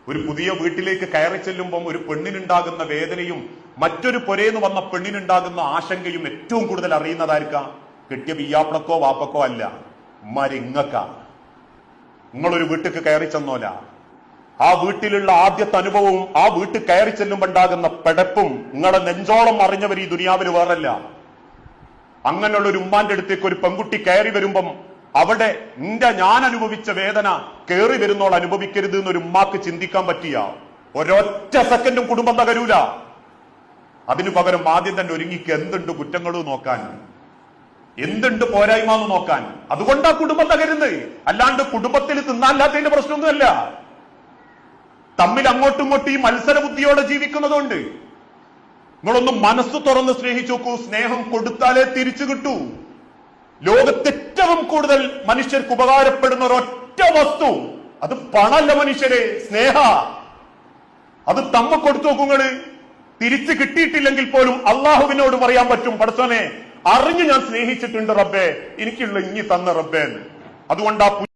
ഒരു പുതിയ വീട്ടിലേക്ക് കയറി ചെല്ലുമ്പം ഒരു പെണ്ണിനുണ്ടാകുന്ന വേദനയും മറ്റൊരു പുരേന്ന് വന്ന പെണ്ണിനുണ്ടാകുന്ന ആശങ്കയും ഏറ്റവും കൂടുതൽ അറിയുന്നതായിരിക്കാം കിട്ടിയ ബിയ്യാപ്പളക്കോ വാപ്പക്കോ അല്ല, മരിങ്ങക്ക. നിങ്ങളൊരു വീട്ടിക്ക് കയറി ചെന്നോല, ആ വീട്ടിലുള്ള ആദ്യത്തെ അനുഭവവും ആ വീട്ടിൽ കയറി ചെല്ലുമ്പോണ്ടാകുന്ന പെടപ്പും നിങ്ങളെ നെഞ്ചോളം അറിഞ്ഞവർ ഈ ദുനിയാവിൽ വേറല്ല. അങ്ങനെയുള്ള ഒരു ഉമ്മാന്റെ അടുത്തേക്ക് ഒരു പെൺകുട്ടി കയറി വരുമ്പം അവിടെ ഞാൻ അനുഭവിച്ച വേദന കയറി വരുന്നോൾ അനുഭവിക്കരുത് എന്നൊരു ഉമ്മാക്ക് ചിന്തിക്കാൻ പറ്റിയ ഒരൊറ്റ സെക്കൻഡും കുടുംബം തകരൂല. അതിനു പകരം ആദ്യം തന്നെ ഒരുങ്ങിക്ക് എന്തുണ്ട് കുറ്റങ്ങളും നോക്കാൻ, എന്തുണ്ട് പോരായ്മ എന്ന് നോക്കാൻ. അതുകൊണ്ടാ കുടുംബം തകരുന്നത്, അല്ലാണ്ട് കുടുംബത്തിൽ തിന്നാല്ലാത്തതിന്റെ പ്രശ്നമൊന്നുമല്ല. തമ്മിൽ അങ്ങോട്ടും ഇങ്ങോട്ടും ഈ മത്സര ബുദ്ധിയോടെ ജീവിക്കുന്നതുകൊണ്ട് നിങ്ങളൊന്ന് മനസ്സ് തുറന്ന് സ്നേഹിച്ചു നോക്കൂ. സ്നേഹം കൊടുത്താലേ തിരിച്ചു കിട്ടൂ. ലോകത്ത് ഏറ്റവും കൂടുതൽ മനുഷ്യർക്ക് ഉപകാരപ്പെടുന്ന ഒരൊറ്റ വസ്തു അത് പണമല്ല മനുഷ്യരെ, സ്നേഹ. അത് തമ്മ കൊടുത്തു നോക്കുങ്ങള്. തിരിച്ചു കിട്ടിയിട്ടില്ലെങ്കിൽ പോലും അള്ളാഹുവിനോട് പറയാൻ പറ്റും, പടച്ചോനെ അറിഞ്ഞു ഞാൻ സ്നേഹിച്ചിട്ടുണ്ട് റബ്ബേ, എനിക്കുള്ള ഇഞ്ഞി തന്ന റബ്ബേ. അതുകൊണ്ട്